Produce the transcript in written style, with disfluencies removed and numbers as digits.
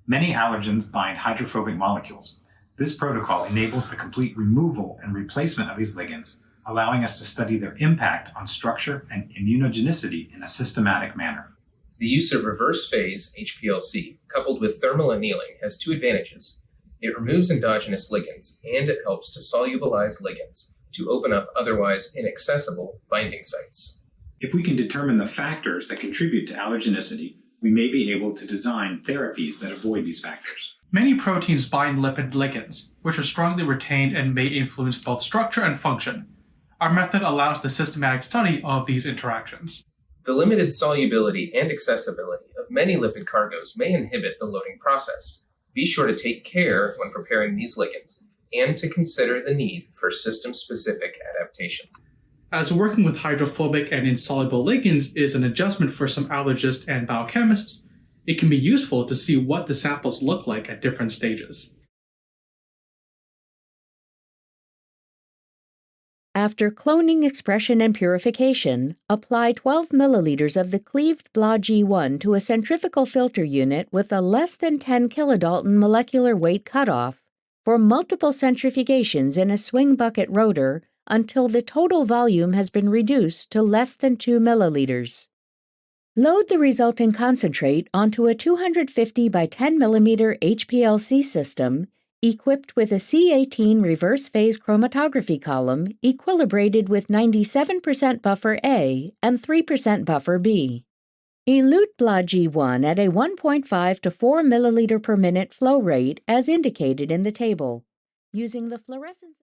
Many allergens bind hydrophobic molecules. This protocol enables the complete removal and replacement of these ligands, allowing us to study their impact on structure and immunogenicity in a systematic manner. The use of reverse phase HPLC coupled with thermal annealing has two advantages. It removes endogenous ligands, and it helps to solubilize ligands to open up otherwise inaccessible binding sites. If we can determine the factors that contribute to allergenicity, we may be able to design therapies that avoid these factors. Many proteins bind lipid ligands, which are strongly retained and may influence both structure and function. Our method allows the systematic study of these interactions. The limited solubility and accessibility of many lipid cargoes may inhibit the loading process. Be sure to take care when preparing these ligands and to consider the need for system-specific adaptations. As working with hydrophobic and insoluble ligands is an adjustment for some allergists and biochemists, it can be useful to see what the samples look like at different stages. After cloning expression and purification, apply 12 milliliters of the cleaved BLA-G1 to a centrifugal filter unit with a less than 10 kilodalton molecular weight cutoff for multiple centrifugations in a swing bucket rotor until the total volume has been reduced to less than 2 milliliters. Load the resulting concentrate onto a 250 by 10 millimeter HPLC system equipped with a C18 reverse phase chromatography column equilibrated with 97% buffer A and 3% buffer B. Elute BLA-G1 at a 1.5 to 4 milliliter per minute flow rate as indicated in the table, using the fluorescence